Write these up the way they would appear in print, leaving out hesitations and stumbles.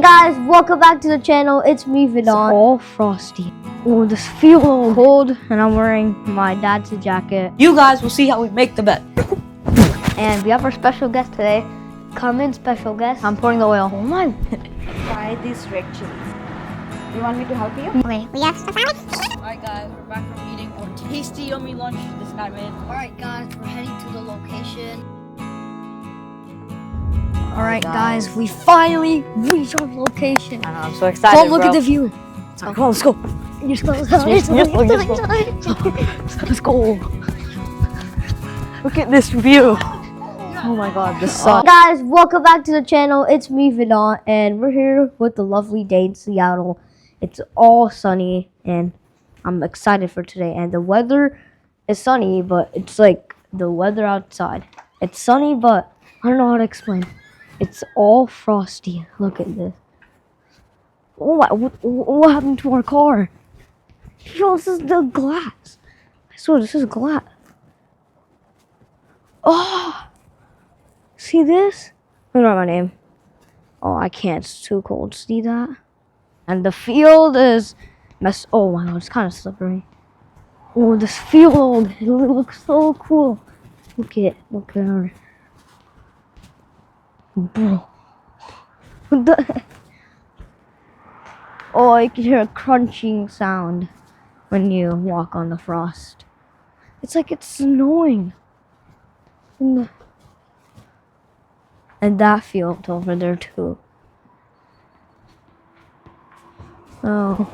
Guys, welcome back to the channel. It's me, Vedant. It's all frosty. Oh, this feels cold, and I'm wearing my dad's jacket. You guys will see how we make the bed. And we have our special guest today. Come in, special guest. I'm pouring the oil. Oh my! Try these red chilies. You want me to help you? Okay, we have stuff on it. Alright guys, we're back from eating our tasty yummy lunch this guy made. Alright guys, we're heading to the location. Alright guys, we finally reached our location. I know, I'm so excited, Come look at the view. Come on, let's go. Let's go. Let's go. Look at this view. Oh my god, the sun. Guys, welcome back to the channel. It's me, Vedant, and we're here with the lovely day in Seattle. It's all sunny, and I'm excited for today. And the weather is sunny, but it's like the weather outside. It's sunny, but I don't know how to explain. It's all frosty. Look at this. Oh my, what happened to our car? Yo, this is the glass. I swear, this is glass. Oh, see this? Let me write my name. Oh, I can't. It's too cold. See that? And the field is mess. Oh my god, it's kind of slippery. Oh, this field. It looks so cool. Look at her. Bro. What the? Oh, you can hear a crunching sound when you walk on the frost. It's like it's snowing. And that field over there too. Oh.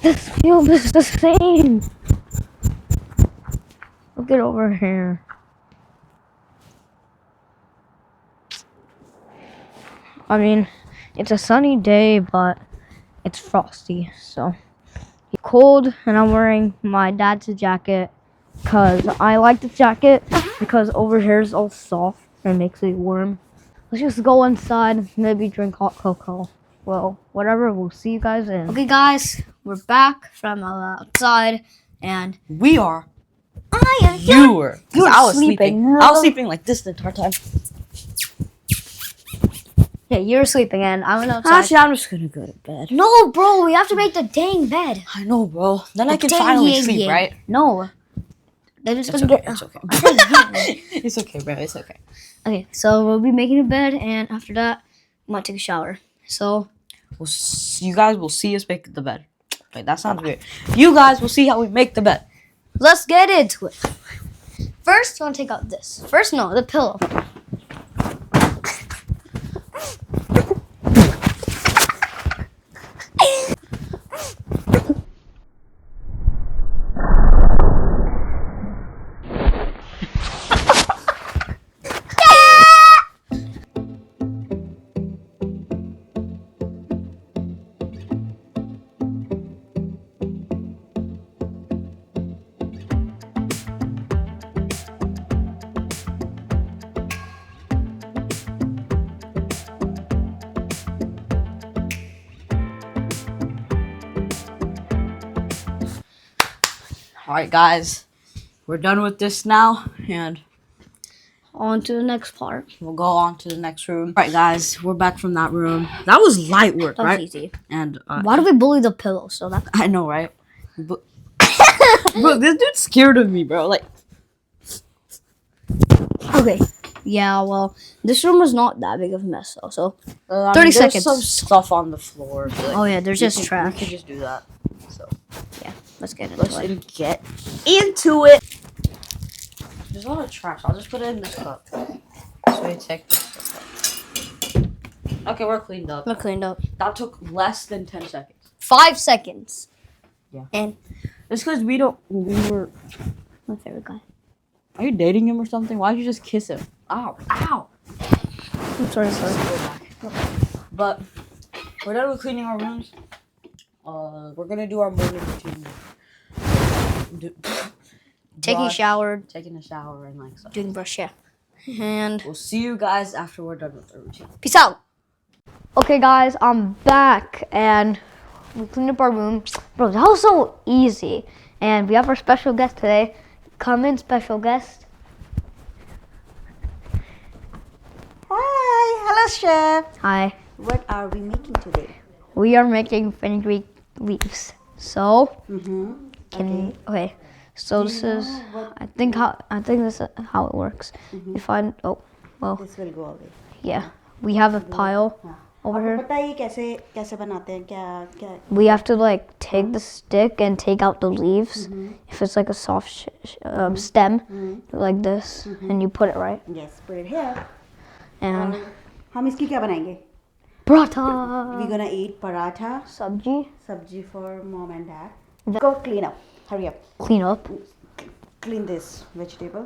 This field is the same. Look at over here. I mean, it's a sunny day, but it's frosty, so it's cold, and I'm wearing my dad's jacket because I like the jacket because over here is all soft and makes it warm. Let's just go inside, maybe drink hot cocoa. Well, whatever, we'll see you guys in. Okay guys, we're back from outside, and We are. I am You were. You were I was sleeping. sleeping. I was sleeping like this the entire time. Yeah, you're sleeping, and I went outside. Actually, I'm just gonna go to bed. No, bro, we have to make the dang bed. I know, bro. Then I can Dang finally yeah, sleep, yeah. right? No. They're just It's gonna okay. get. It's okay. It's okay, bro. It's okay. Okay, so we'll be making a bed, and after that, we might take a shower. So, You guys will see us make the bed. Wait, that sounds weird. You guys will see how we make the bed. let's get into it. First, I want to take out this. First, no, the pillow. Alright, guys. We're done with this now, and On to the next part. we'll go on to the next room. Alright, guys. We're back from that room. That was light work, That was right? easy. And Why do we bully the pillow? So that. I know, right? But bro, this dude's scared of me, bro. Like, Okay. Yeah, well, this room was not that big of a mess, though. So, 30 there's seconds. some stuff on the floor. But, like, oh yeah, there's just we trash. can just do that. So Let's get into let's it. get into it. There's a lot of trash. I'll just put it in this cup. So we take this stuff out. Okay, we're cleaned up. We're cleaned up. That took less than 10 seconds. 5 seconds. Yeah. And It's because we were. my favorite guy. Are you dating him or something? Why'd you just kiss him? Ow. Ow. I'm sorry. Let's go back. But we're done with cleaning our rooms. We're gonna do our morning routine. Taking a Brush, shower, taking a shower, and like stuff. doing brush, yeah. And We'll see you guys after we're done with the routine. peace out. Okay, guys, I'm back, and we cleaned up our room. Bro, that was so easy. And we have our special guest today. Come in, special guest. Hi, hello, chef. Hi. What are we making today? We are making fenugreek leaves. So, Mm-hmm. okay. So this is, I think this is how it works. If I, This will go away. yeah, we have a pile over आपको here. पता है ये कैसे बनाते हैं क्या We have to like take the stick and take out the leaves. If it's like a soft stem, like this, and you put it right. Yes, put it here. And हम इसकी क्या बनाएंगे? paratha. We're gonna eat paratha. Sabji. For mom and dad. Go clean up. Hurry up. Clean up. Clean this vegetable.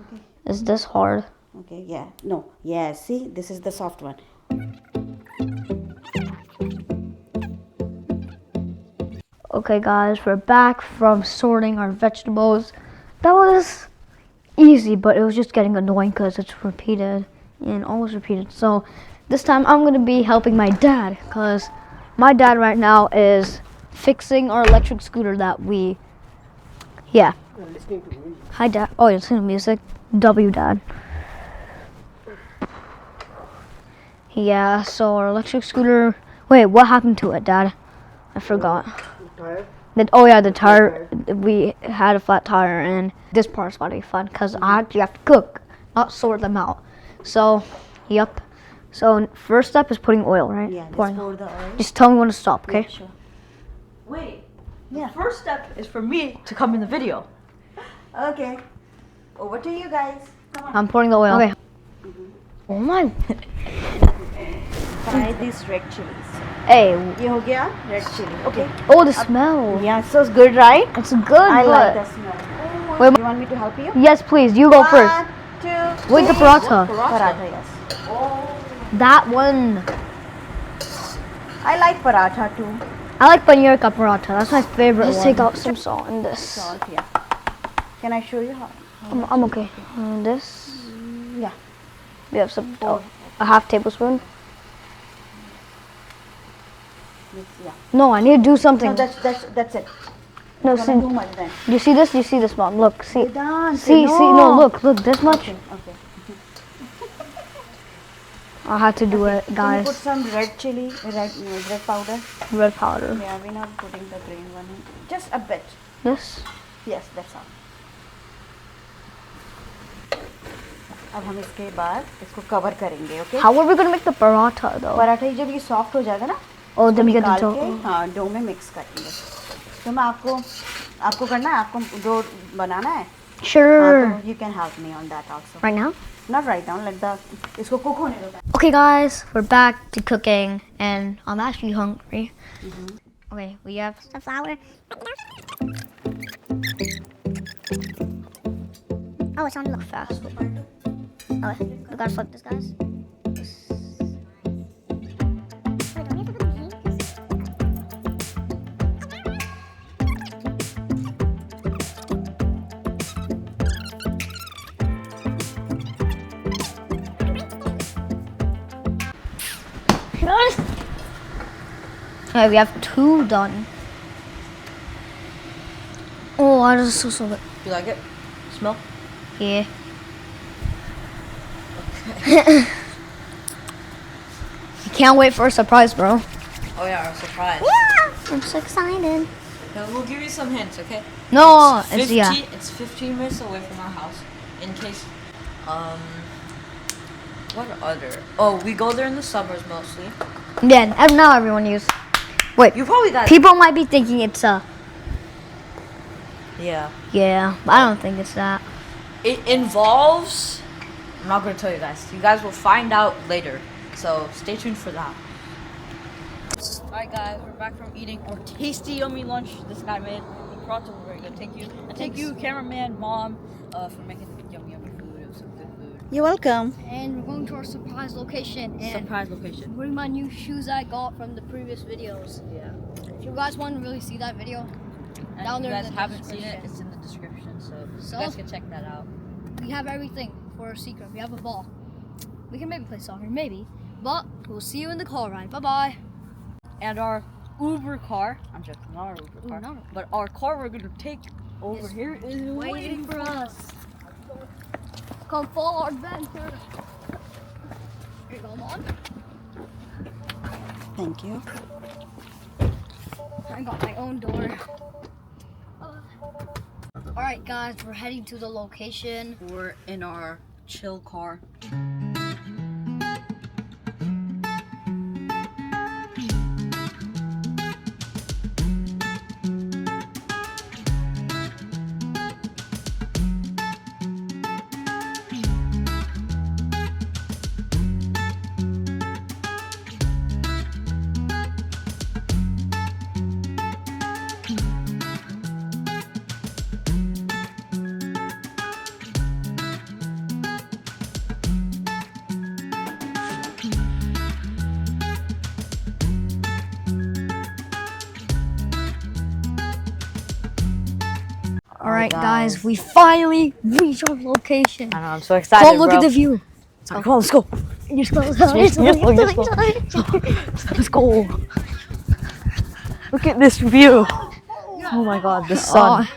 Okay. Is this hard? Okay. Yeah. No. Yeah. See, this is the soft one. Okay, guys, we're back from sorting our vegetables. That was easy, but it was just getting annoying because it's repeated and always repeated. So this time I'm going to be helping my dad because my dad right now is fixing our electric scooter that we, yeah. Hi, Dad. Oh, you're listening to music? W, Dad. Yeah, so our electric scooter, wait, what happened to it, Dad? I forgot. Oh yeah, the tire. We had a flat tire, and this part's about to be fun because I actually have to cook, not sort them out. So, yep. So first step is putting oil, right? Yeah. Pouring. Pour the oil. Just tell me when to stop, okay? Yeah, sure. Wait. Yeah. The first step is for me to come in the video. Okay. Over to you guys. Come on. I'm pouring the oil. Okay. Oh my. Try these red chilies. Hey. ये हो गया red chili. Okay. Oh, the smell. Yeah, so it's good, right? It's good. I like but the smell. Wait, You want me to help you? yes, please. You go first. 1, 2, Wait, the 3. paratha. Paratha, yes. That one. I like paratha too. I like paneer ka paratha. That's my favorite one. Let's take out some salt in this. Salt, yeah. Can I show you how? I'm okay. This. Yeah. We have some. A half tablespoon. Yeah. No, I need to do something. No, that's it. No, Don't see, do much then. you see this? You see this, Mom? Look, see. Vedant, See, no, look, this much. Okay. I had to do it, Can you guys. put some red chili, red powder? Red powder. Yeah, we're not putting the green one in. Just a bit. This. Yes, that's all. अब हम इसके बाद इसको cover करेंगे, okay? How are we gonna make the paratha though? Paratha जब ये soft हो जाएगा ना, Oh, then we get the निकाल dough. के हाँ डो में मिक्स करेंगे. तो मैं आपको करना है, आपको डो बनाना है. Sure. You can help me on that also. Right now? Not right now, like इसको cook होने दो. Okay, guys, we're back to cooking, and I'm actually hungry. Okay, we have some flour. Oh, it's on the fast. Oh, we gotta flip this, guys. Okay, we have 2 done. Oh, I just so good. You like it? Smell? Yeah. Can't wait for a surprise, bro. Oh yeah, a surprise. Yeah, I'm so excited. Now, we'll give you some hints, okay? No, It's 15 minutes away from our house. In case, what other? Oh, we go there in the summers mostly. Yeah, and now everyone uses. Wait, You probably got. people might be thinking it's Yeah. yeah, but I don't think it's that. It involves. I'm not gonna tell you guys. You guys will find out later. So stay tuned for that. Alright guys, we're back from eating our tasty yummy lunch this guy made. The paratha were very good. Thank you. And thank you, cameraman, mom, for making yummy food. It was some good food. You're welcome. And we're going to our surprise location. And Surprise location. wearing my new shoes I got from the previous videos. Yeah. If you guys want to really see that video, And down if there you guys in the haven't seen it, description. it's in the description. So So? you guys can check that out. We have everything for a secret. We have a ball. We can maybe play soccer, maybe. But we'll see you in the car ride. Bye-bye. And our Uber car. I'm joking, not our Uber car. no. But our car we're gonna take over Is here is waiting for us. Come follow our adventure. Here you go, Mom. Thank you. I got my own door. Alright guys, we're heading to the location. We're in our chill car. Alright guys, we finally reached our location. I know, I'm so excited. Come look at the view. Come on, let's go. You're supposed Let's go. Look at this view. Oh my god, the sun.